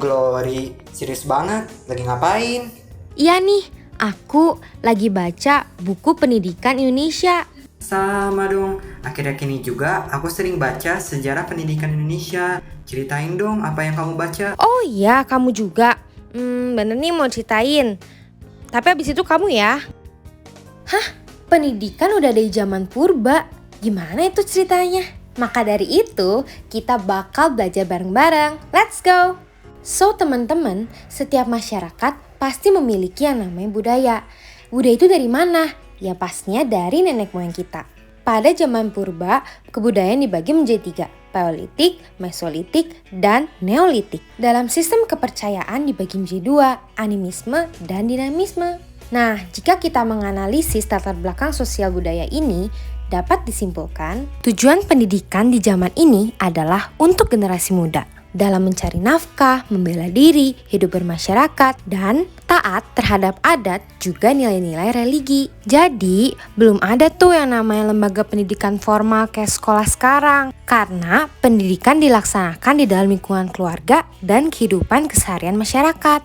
Glory, serius banget, lagi ngapain? Iya nih, aku lagi baca buku pendidikan Indonesia. Sama dong, akhir-akhir ini juga aku sering baca sejarah pendidikan Indonesia. Ceritain dong apa yang kamu baca. Oh iya, kamu juga. Bener nih mau ceritain. Tapi abis itu kamu ya. Hah? Pendidikan udah dari zaman purba. Gimana itu ceritanya? Maka dari itu, kita bakal belajar bareng-bareng. Let's go! So teman-teman, setiap masyarakat pasti memiliki yang namanya budaya. Budaya itu dari mana? Ya pastinya dari nenek moyang kita. Pada zaman purba, kebudayaan dibagi menjadi 3, Paleolitik, Mesolitik, dan Neolitik. Dalam sistem kepercayaan dibagi menjadi 2, animisme dan dinamisme. Nah, jika kita menganalisis latar belakang sosial budaya ini, dapat disimpulkan tujuan pendidikan di zaman ini adalah untuk generasi muda dalam mencari nafkah, membela diri, hidup bermasyarakat, dan taat terhadap adat juga nilai-nilai religi. Jadi, belum ada tuh yang namanya lembaga pendidikan formal kayak sekolah sekarang. Karena pendidikan dilaksanakan di dalam lingkungan keluarga dan kehidupan keseharian masyarakat.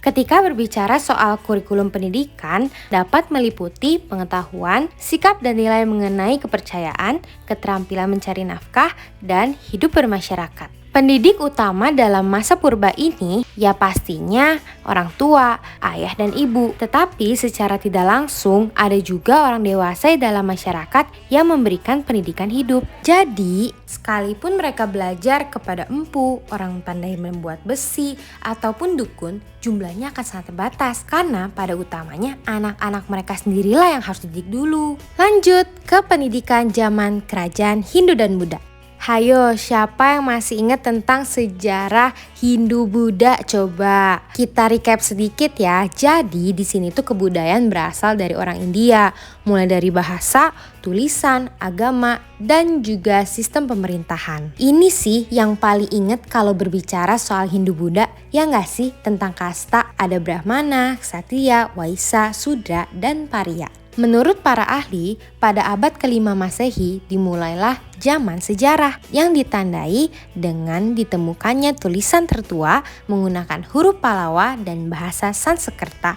Ketika berbicara soal kurikulum pendidikan, dapat meliputi pengetahuan, sikap dan nilai mengenai kepercayaan, keterampilan mencari nafkah, dan hidup bermasyarakat. Pendidik utama dalam masa purba ini ya pastinya orang tua, ayah dan ibu. Tetapi secara tidak langsung ada juga orang dewasa dalam masyarakat yang memberikan pendidikan hidup. Jadi sekalipun mereka belajar kepada empu, orang pandai membuat besi, ataupun dukun, jumlahnya akan sangat terbatas karena pada utamanya anak-anak mereka sendirilah yang harus dididik dulu. Lanjut ke pendidikan zaman kerajaan Hindu dan Buddha. Hayo, siapa yang masih ingat tentang sejarah Hindu-Buddha? Coba kita recap sedikit ya. Jadi di sini tuh kebudayaan berasal dari orang India, mulai dari bahasa, tulisan, agama, dan juga sistem pemerintahan. Ini sih yang paling ingat kalau berbicara soal Hindu-Buddha, ya nggak sih? Tentang kasta, ada Brahmana, Ksatria, Waisya, Sudra, dan Parya. Menurut para ahli, pada abad ke-5 Masehi dimulailah zaman sejarah yang ditandai dengan ditemukannya tulisan tertua menggunakan huruf Pallawa dan bahasa Sanskerta.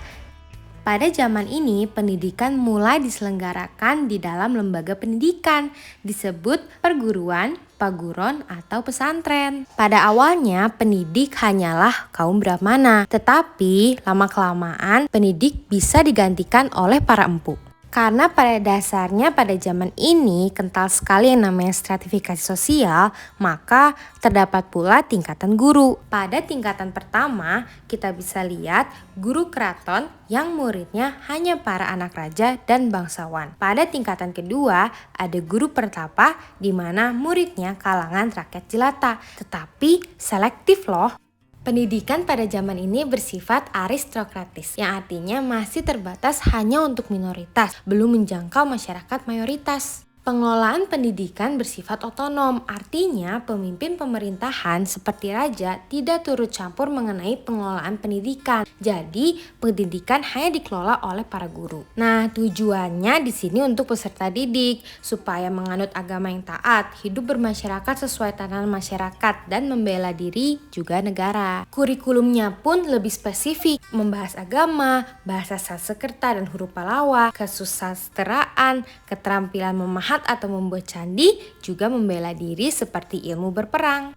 Pada zaman ini, pendidikan mulai diselenggarakan di dalam lembaga pendidikan, disebut perguruan, paguron, atau pesantren. Pada awalnya, pendidik hanyalah kaum Brahmana, tetapi lama-kelamaan pendidik bisa digantikan oleh para empu. Karena pada dasarnya pada zaman ini kental sekali yang namanya stratifikasi sosial, maka terdapat pula tingkatan guru. Pada tingkatan pertama, kita bisa lihat guru keraton yang muridnya hanya para anak raja dan bangsawan. Pada tingkatan kedua, ada guru pertapa di mana muridnya kalangan rakyat jelata, tetapi selektif loh. Pendidikan pada zaman ini bersifat aristokratis, yang artinya masih terbatas hanya untuk minoritas, belum menjangkau masyarakat mayoritas. Pengelolaan pendidikan bersifat otonom, artinya pemimpin pemerintahan seperti raja tidak turut campur mengenai pengelolaan pendidikan. Jadi, pendidikan hanya dikelola oleh para guru. Nah, tujuannya di sini untuk peserta didik supaya menganut agama yang taat, hidup bermasyarakat sesuai tatanan masyarakat, dan membela diri juga negara. Kurikulumnya pun lebih spesifik, membahas agama, bahasa Sanskerta dan huruf Pallawa, kesusasteraan, keterampilan memahat atau membuat candi, juga membela diri seperti ilmu berperang.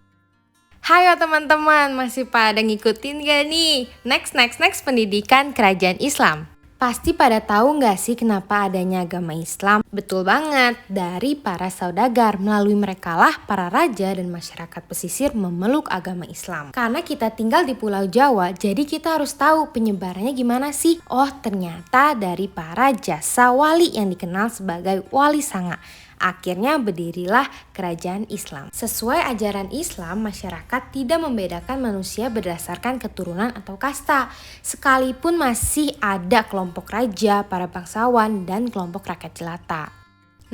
Hayo teman-teman, masih pada ngikutin gak nih? Next pendidikan kerajaan Islam. Pasti pada tahu gak sih kenapa adanya agama Islam? Betul banget, dari para saudagar. Melalui merekalah para raja dan masyarakat pesisir memeluk agama Islam. Karena kita tinggal di Pulau Jawa, jadi kita harus tahu penyebarannya gimana sih? Oh, ternyata dari para jasa wali yang dikenal sebagai wali sanga. Akhirnya berdirilah kerajaan Islam. Sesuai ajaran Islam, masyarakat tidak membedakan manusia berdasarkan keturunan atau kasta. Sekalipun masih ada kelompok raja, para bangsawan, dan kelompok rakyat jelata.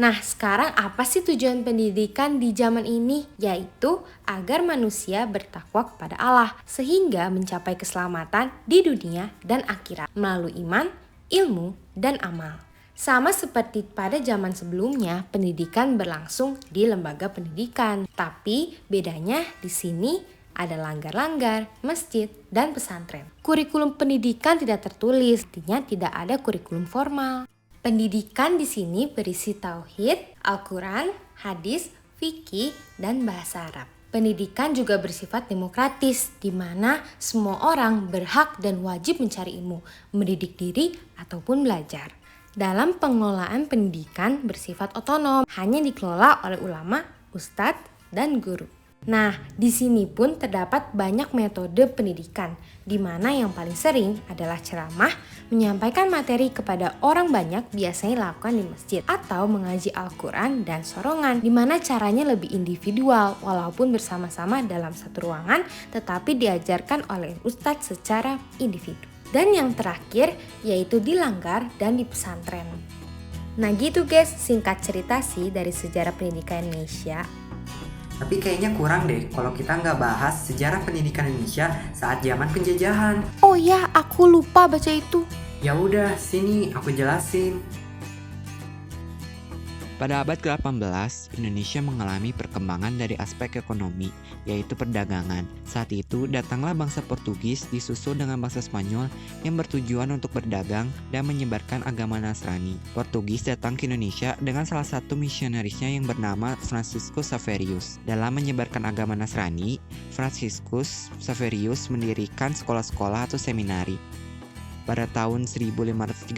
Nah, sekarang apa sih tujuan pendidikan di zaman ini? Yaitu agar manusia bertakwa kepada Allah, sehingga mencapai keselamatan di dunia dan akhirat melalui iman, ilmu, dan amal. Sama seperti pada zaman sebelumnya, pendidikan berlangsung di lembaga pendidikan. Tapi bedanya di sini Ada langgar-langgar, masjid, dan pesantren. Kurikulum pendidikan tidak tertulis, artinya tidak ada kurikulum formal. Pendidikan di sini berisi tauhid, Al-Quran, hadis, fikih, dan bahasa Arab. Pendidikan juga bersifat demokratis, di mana semua orang berhak dan wajib mencari ilmu, mendidik diri, ataupun belajar. Dalam pengelolaan pendidikan bersifat otonom, hanya dikelola oleh ulama, ustadz, dan guru. Nah, di sini pun terdapat banyak metode pendidikan, di mana yang paling sering adalah ceramah, menyampaikan materi kepada orang banyak biasanya dilakukan di masjid, atau mengaji Al-Quran dan sorongan, di mana caranya lebih individual, walaupun bersama-sama dalam satu ruangan, tetapi diajarkan oleh ustadz secara individu. Dan yang terakhir, yaitu di langgar dan di pesantren. Nah gitu guys, singkat cerita sih dari sejarah pendidikan Indonesia. Tapi kayaknya kurang deh kalau kita nggak bahas sejarah pendidikan Indonesia saat zaman penjajahan. Oh ya, aku lupa baca itu. Ya udah, sini aku jelasin. Pada abad ke-18, Indonesia mengalami perkembangan dari aspek ekonomi, yaitu perdagangan. Saat itu, datanglah bangsa Portugis disusul dengan bangsa Spanyol yang bertujuan untuk berdagang dan menyebarkan agama Nasrani. Portugis datang ke Indonesia dengan salah satu misionarisnya yang bernama Franciscus Saverius. Dalam menyebarkan agama Nasrani, Franciscus Saverius mendirikan sekolah-sekolah atau seminari. Pada tahun 1536,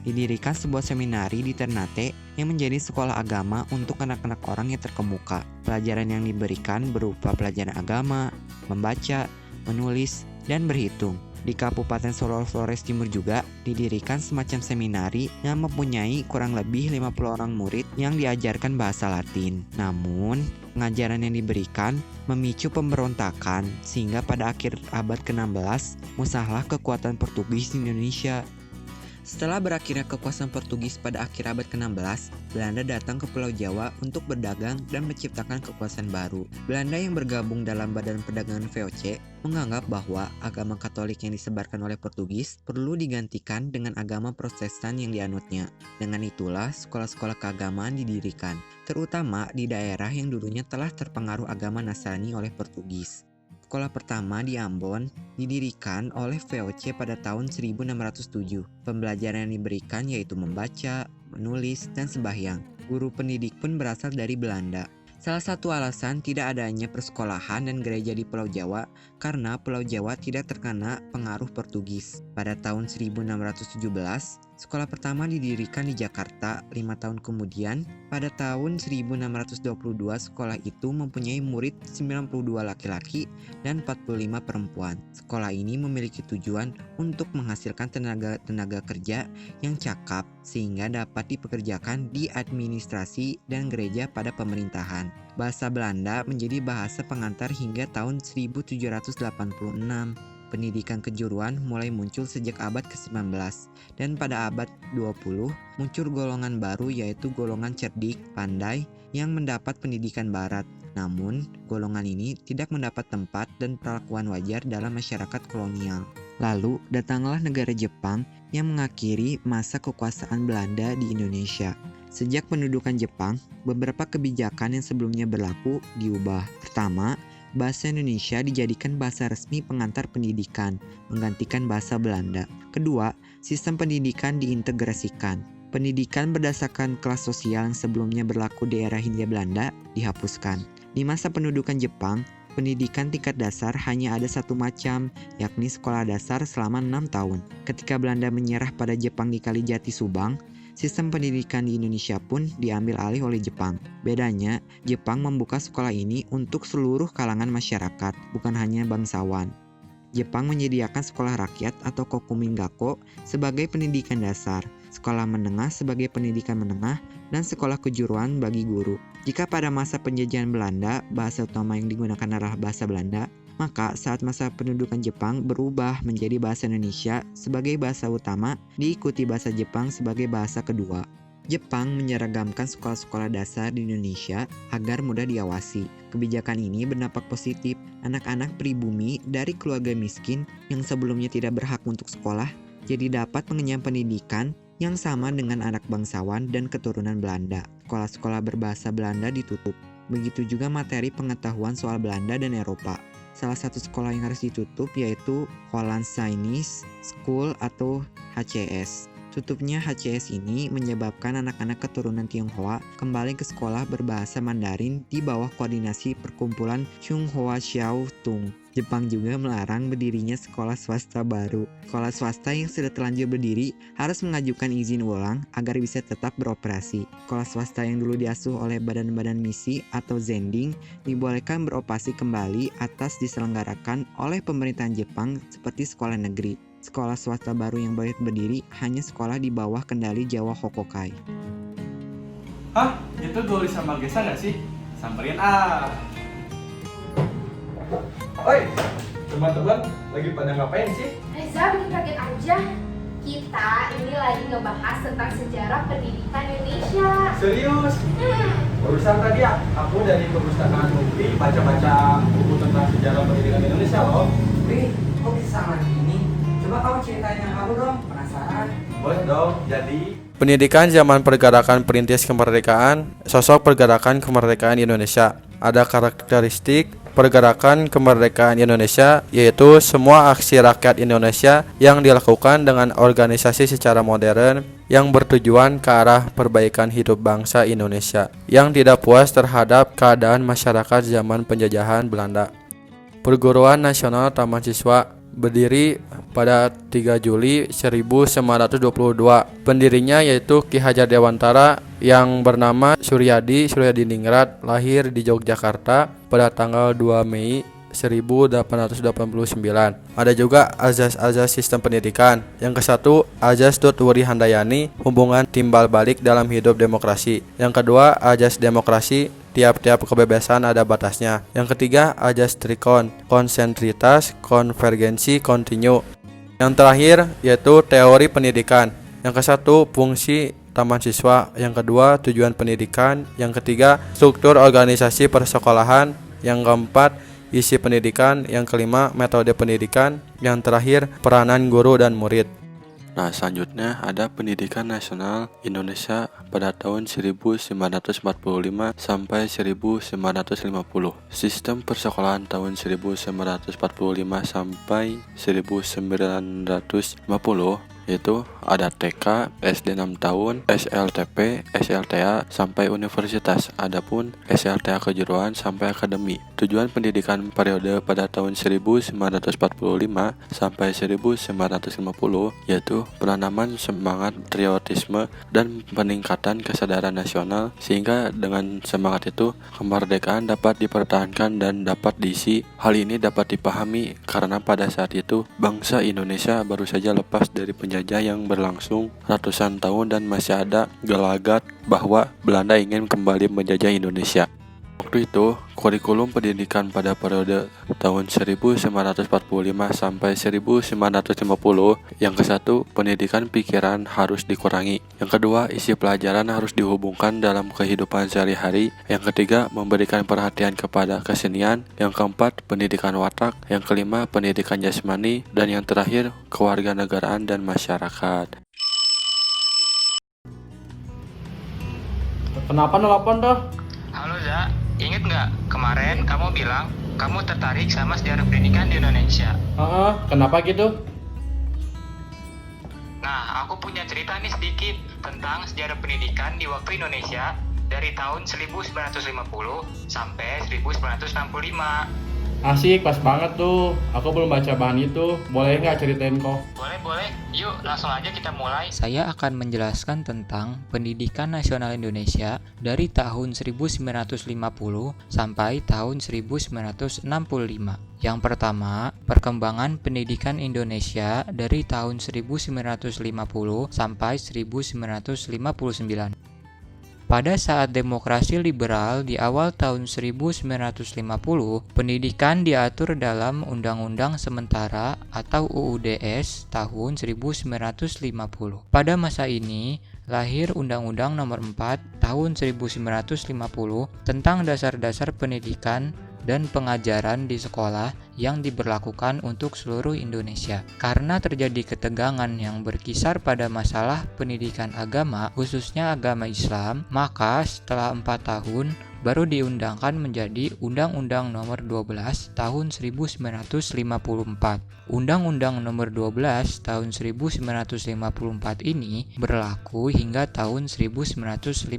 didirikan sebuah seminari di Ternate yang menjadi sekolah agama untuk anak-anak orang yang terkemuka. Pelajaran yang diberikan berupa pelajaran agama, membaca, menulis, dan berhitung. Di Kabupaten Solo Flores Timur juga didirikan semacam seminari yang mempunyai kurang lebih 50 orang murid yang diajarkan bahasa Latin. Namun, pengajaran yang diberikan memicu pemberontakan sehingga pada akhir abad ke-16 musnahlah kekuatan Portugis di Indonesia. Setelah berakhirnya kekuasaan Portugis pada akhir abad ke-16, Belanda datang ke Pulau Jawa untuk berdagang dan menciptakan kekuasaan baru. Belanda yang bergabung dalam Badan Perdagangan VOC menganggap bahwa agama Katolik yang disebarkan oleh Portugis perlu digantikan dengan agama Protestan yang dianutnya. Dengan itulah sekolah-sekolah keagamaan didirikan, terutama di daerah yang dulunya telah terpengaruh agama Nasrani oleh Portugis. Sekolah pertama di Ambon didirikan oleh VOC pada tahun 1607. Pembelajaran yang diberikan yaitu membaca, menulis, dan sembahyang. Guru pendidik pun berasal dari Belanda. Salah satu alasan tidak adanya persekolahan dan gereja di Pulau Jawa karena Pulau Jawa tidak terkena pengaruh Portugis. Pada tahun 1617, sekolah pertama didirikan di Jakarta. 5 tahun kemudian, pada tahun 1622, sekolah itu mempunyai murid 92 laki-laki dan 45 perempuan. Sekolah ini memiliki tujuan untuk menghasilkan tenaga kerja yang cakap sehingga dapat dipekerjakan di administrasi dan gereja pada pemerintahan. Bahasa Belanda menjadi bahasa pengantar hingga tahun 1786. Pendidikan kejuruan mulai muncul sejak abad ke-19 dan pada abad 20 muncul golongan baru yaitu golongan cerdik, pandai yang mendapat pendidikan barat. Namun, golongan ini tidak mendapat tempat dan perlakuan wajar dalam masyarakat kolonial. Lalu, datanglah negara Jepang yang mengakhiri masa kekuasaan Belanda di Indonesia. Sejak pendudukan Jepang, beberapa kebijakan yang sebelumnya berlaku diubah. Pertama, bahasa Indonesia dijadikan bahasa resmi pengantar pendidikan, menggantikan bahasa Belanda. Kedua, sistem pendidikan diintegrasikan. Pendidikan berdasarkan kelas sosial yang sebelumnya berlaku di era Hindia Belanda dihapuskan. Di masa pendudukan Jepang, pendidikan tingkat dasar hanya ada satu macam, yakni sekolah dasar selama 6 tahun. Ketika Belanda menyerah pada Jepang di Kalijati Subang, sistem pendidikan di Indonesia pun diambil alih oleh Jepang. Bedanya, Jepang membuka sekolah ini untuk seluruh kalangan masyarakat, bukan hanya bangsawan. Jepang menyediakan sekolah rakyat atau kokumingako sebagai pendidikan dasar, sekolah menengah sebagai pendidikan menengah, dan sekolah kejuruan bagi guru. Jika pada masa penjajahan Belanda, bahasa utama yang digunakan adalah bahasa Belanda, maka saat masa pendudukan Jepang berubah menjadi bahasa Indonesia sebagai bahasa utama, diikuti bahasa Jepang sebagai bahasa kedua. Jepang menyeragamkan sekolah-sekolah dasar di Indonesia agar mudah diawasi. Kebijakan ini berdampak positif. Anak-anak pribumi dari keluarga miskin yang sebelumnya tidak berhak untuk sekolah, jadi dapat mengenyam pendidikan yang sama dengan anak bangsawan dan keturunan Belanda. Sekolah-sekolah berbahasa Belanda ditutup. Begitu juga materi pengetahuan soal Belanda dan Eropa. Salah satu sekolah yang harus ditutup yaitu Holland Chinese School atau HCS. Tutupnya HCS ini menyebabkan anak-anak keturunan Tionghoa kembali ke sekolah berbahasa Mandarin di bawah koordinasi perkumpulan Tsinghua Xiao Tung. Jepang juga melarang berdirinya sekolah swasta baru. Sekolah swasta yang sudah terlanjur berdiri harus mengajukan izin ulang agar bisa tetap beroperasi. Sekolah swasta yang dulu diasuh oleh badan-badan misi atau zending dibolehkan beroperasi kembali atas diselenggarakan oleh pemerintahan Jepang seperti sekolah negeri. Sekolah swasta baru yang boleh berdiri hanya sekolah di bawah kendali Jawa Hokokai. Hah? Itu Goli sama Gesa nggak sih? Samperin ah. Oi, teman-teman lagi pada ngapain sih? Reza, bikin kaget aja. Kita ini lagi ngebahas tentang sejarah pendidikan Indonesia. Serius? Barusan tadi aku dari perpustakaan Mukti baca-baca buku tentang sejarah pendidikan Indonesia loh. Wih, kok bisa sama gini? Coba kamu ceritain yang kamu dong, penasaran. Boleh dong, jadi Pendidikan zaman pergerakan perintis kemerdekaan, sosok pergerakan kemerdekaan Indonesia. Ada karakteristik pergerakan kemerdekaan Indonesia, yaitu semua aksi rakyat Indonesia yang dilakukan dengan organisasi secara modern yang bertujuan ke arah perbaikan hidup bangsa Indonesia yang tidak puas terhadap keadaan masyarakat zaman penjajahan Belanda. Perguruan Nasional Taman Siswa berdiri pada 3 Juli 1922. Pendirinya yaitu Ki Hajar Dewantara yang bernama Suryadi Ningrat, lahir di Yogyakarta pada tanggal 2 Mei 1889. Ada juga azas-azas sistem pendidikan. Yang ke-1, Azas Dut-Wuri Handayani, hubungan timbal balik dalam hidup demokrasi. Yang kedua, Azas demokrasi, tiap-tiap kebebasan ada batasnya. Yang ketiga, Azas Trikon, konsentritas, konvergensi, kontinu. Yang terakhir yaitu teori pendidikan. Yang ke-1, fungsi taman siswa. Yang kedua, tujuan pendidikan. Yang ketiga, struktur organisasi persekolahan. Yang keempat, isi pendidikan. Yang kelima, metode pendidikan. Yang terakhir, peranan guru dan murid. Nah, selanjutnya ada Pendidikan Nasional Indonesia pada tahun 1945 sampai 1950. Sistem persekolahan tahun 1945 sampai 1950 yaitu ada TK, SD 6 tahun, SLTP, SLTA sampai universitas. Adapun SLTA kejuruan sampai akademi. Tujuan pendidikan periode pada tahun 1945 sampai 1950 yaitu penanaman semangat patriotisme dan peningkatan kesadaran nasional, sehingga dengan semangat itu kemerdekaan dapat dipertahankan dan dapat diisi. Hal ini dapat dipahami karena pada saat itu bangsa Indonesia baru saja lepas dari penjajah yang berlangsung ratusan tahun dan masih ada gelagat bahwa Belanda ingin kembali menjajah Indonesia. Waktu itu, kurikulum pendidikan pada periode tahun 1945 sampai 1950, yang ke-1, pendidikan pikiran harus dikurangi. Yang kedua, isi pelajaran harus dihubungkan dalam kehidupan sehari-hari. Yang ketiga, memberikan perhatian kepada kesenian. Yang keempat, pendidikan watak. Yang kelima, pendidikan jasmani. Dan yang terakhir, kewarganegaraan dan masyarakat. kenapa nelpon tuh? Halo Za, inget nggak kemarin kamu bilang kamu tertarik sama sejarah pendidikan di Indonesia? Kenapa gitu? Nah, aku punya cerita nih sedikit tentang sejarah pendidikan di waktu Indonesia dari tahun 1950 sampai 1965. Asik, pas banget tuh. Aku belum baca bahan itu. Boleh nggak ceritain kok? Boleh. Yuk, langsung aja kita mulai. Saya akan menjelaskan tentang pendidikan nasional Indonesia dari tahun 1950 sampai tahun 1965. Yang pertama, perkembangan pendidikan Indonesia dari tahun 1950 sampai 1959. Pada saat demokrasi liberal di awal tahun 1950, pendidikan diatur dalam Undang-Undang Sementara atau UUDS tahun 1950. Pada masa ini, lahir Undang-Undang Nomor 4 tahun 1950 tentang dasar-dasar pendidikan dan pengajaran di sekolah yang diberlakukan untuk seluruh Indonesia. Karena terjadi ketegangan yang berkisar pada masalah pendidikan agama, khususnya agama Islam, maka setelah 4 tahun baru diundangkan menjadi Undang-Undang Nomor 12 Tahun 1954. Undang-Undang Nomor 12 Tahun 1954 ini berlaku hingga tahun 1959.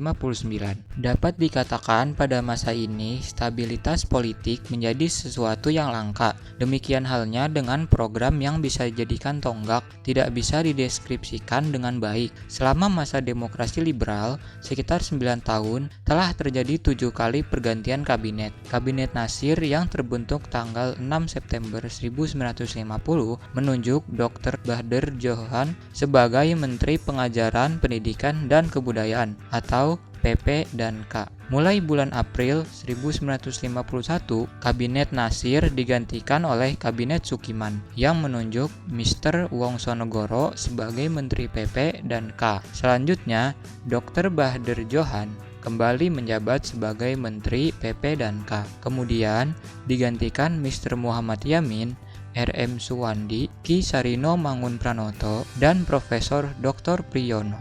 Dapat dikatakan pada masa ini stabilitas politik menjadi sesuatu yang langka. Demikian halnya dengan program yang bisa dijadikan tonggak, tidak bisa dideskripsikan dengan baik. Selama masa demokrasi liberal, sekitar 9 tahun, telah terjadi 7 kali pergantian kabinet. Kabinet Nasir yang terbentuk tanggal 6 September 1950 menunjuk Dr. Bahadur Johan sebagai Menteri Pengajaran, Pendidikan, dan Kebudayaan atau PP dan K. Mulai bulan April 1951, Kabinet Nasir digantikan oleh Kabinet Sukiman yang menunjuk Mr. Wongsonegoro sebagai Menteri PP dan K. Selanjutnya, Dr. Bahadur Johan kembali menjabat sebagai Menteri PP dan K. Kemudian digantikan Mr. Muhammad Yamin, RM Suwandi, Ki Sarino Mangunpranoto, dan Profesor Dr. Priyono.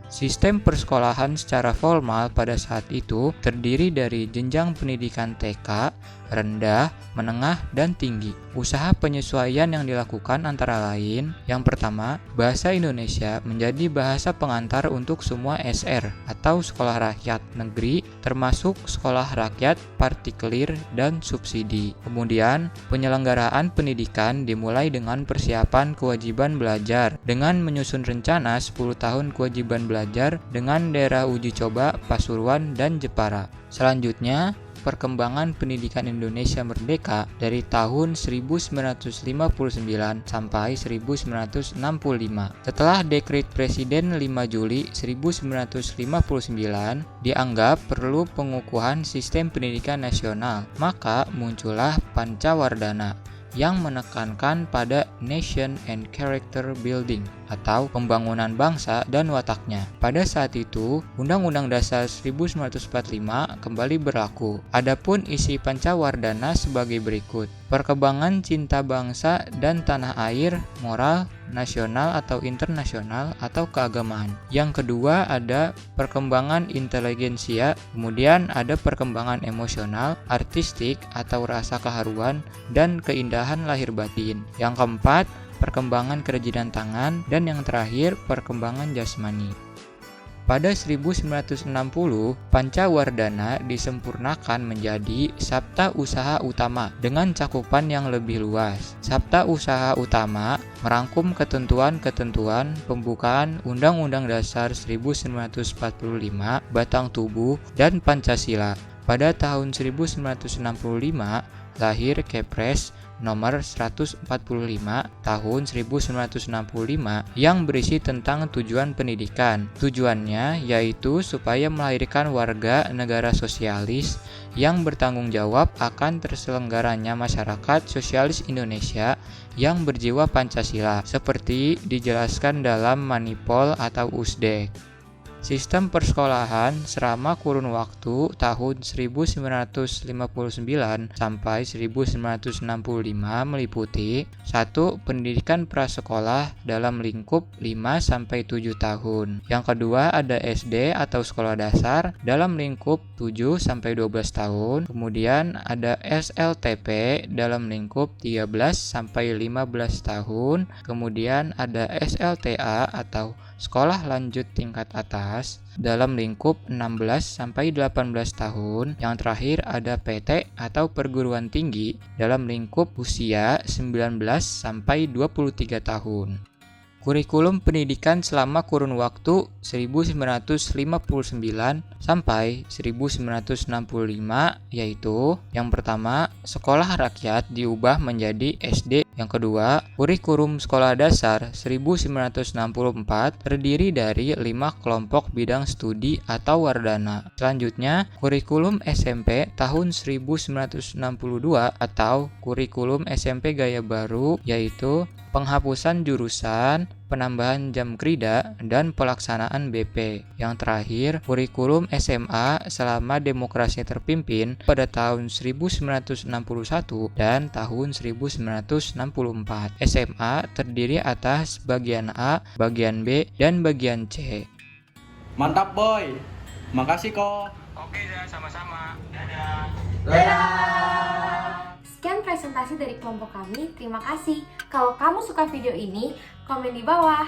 Sistem persekolahan secara formal pada saat itu terdiri dari jenjang pendidikan TK, rendah, menengah, dan tinggi. Usaha penyesuaian yang dilakukan antara lain, yang pertama, bahasa Indonesia menjadi bahasa pengantar untuk semua SR atau sekolah rakyat negeri, termasuk sekolah rakyat, partikelir, dan subsidi. Kemudian, penyelenggaraan pendidikan dimulai dengan persiapan kewajiban belajar dengan menyusun rencana 10 tahun kewajiban belajar dengan daerah uji coba Pasuruan dan Jepara. Selanjutnya, perkembangan pendidikan Indonesia merdeka dari tahun 1959 sampai 1965. Setelah dekret Presiden 5 Juli 1959 dianggap perlu pengukuhan sistem pendidikan nasional, maka muncullah Pancawardhana yang menekankan pada nation and character building atau pembangunan bangsa dan wataknya. Pada saat itu, Undang-Undang Dasar 1945 kembali berlaku. Adapun isi Pancawardhana sebagai berikut: perkembangan cinta bangsa dan tanah air, moral, nasional atau internasional atau keagamaan. Yang kedua ada perkembangan inteligensia, kemudian ada perkembangan emosional, artistik atau rasa keharuan, dan keindahan lahir batin. Yang keempat, perkembangan kerajinan tangan, dan yang terakhir perkembangan jasmani. Pada 1960, Pancawardhana disempurnakan menjadi Sabta Usaha Utama dengan cakupan yang lebih luas. Sabta Usaha Utama merangkum ketentuan-ketentuan pembukaan Undang-Undang Dasar 1945, Batang Tubuh, dan Pancasila. Pada tahun 1965, lahir Kepres nomor 145 tahun 1965 yang berisi tentang tujuan pendidikan. Tujuannya yaitu supaya melahirkan warga negara sosialis yang bertanggung jawab akan terselenggaranya masyarakat sosialis Indonesia yang berjiwa Pancasila, seperti dijelaskan dalam Manipol atau Usdek. Sistem persekolahan selama kurun waktu tahun 1959 sampai 1965 meliputi 1. Pendidikan prasekolah dalam lingkup 5-7 tahun. Yang kedua ada SD atau sekolah dasar dalam lingkup 7-12 tahun. Kemudian ada SLTP dalam lingkup 13-15 tahun. Kemudian ada SLTA atau sekolah lanjut tingkat atas dalam lingkup 16-18 tahun. Yang terakhir ada PT atau perguruan tinggi dalam lingkup usia 19-23 tahun. Kurikulum pendidikan selama kurun waktu 1959 sampai 1965 yaitu: yang pertama, sekolah rakyat diubah menjadi SD. Yang kedua, kurikulum sekolah dasar 1964 terdiri dari 5 kelompok bidang studi atau wardana. Selanjutnya, kurikulum SMP tahun 1962 atau kurikulum SMP gaya baru yaitu penghapusan jurusan, penambahan jam krida, dan pelaksanaan BP. Yang terakhir, kurikulum SMA selama demokrasi terpimpin pada tahun 1961 dan tahun 1964. SMA terdiri atas bagian A, bagian B, dan bagian C. Mantap boy, makasih kok. Oke, dah, sama-sama. Dadah. Sekian presentasi dari kelompok kami, terima kasih. Kalau kamu suka video ini, komen di bawah.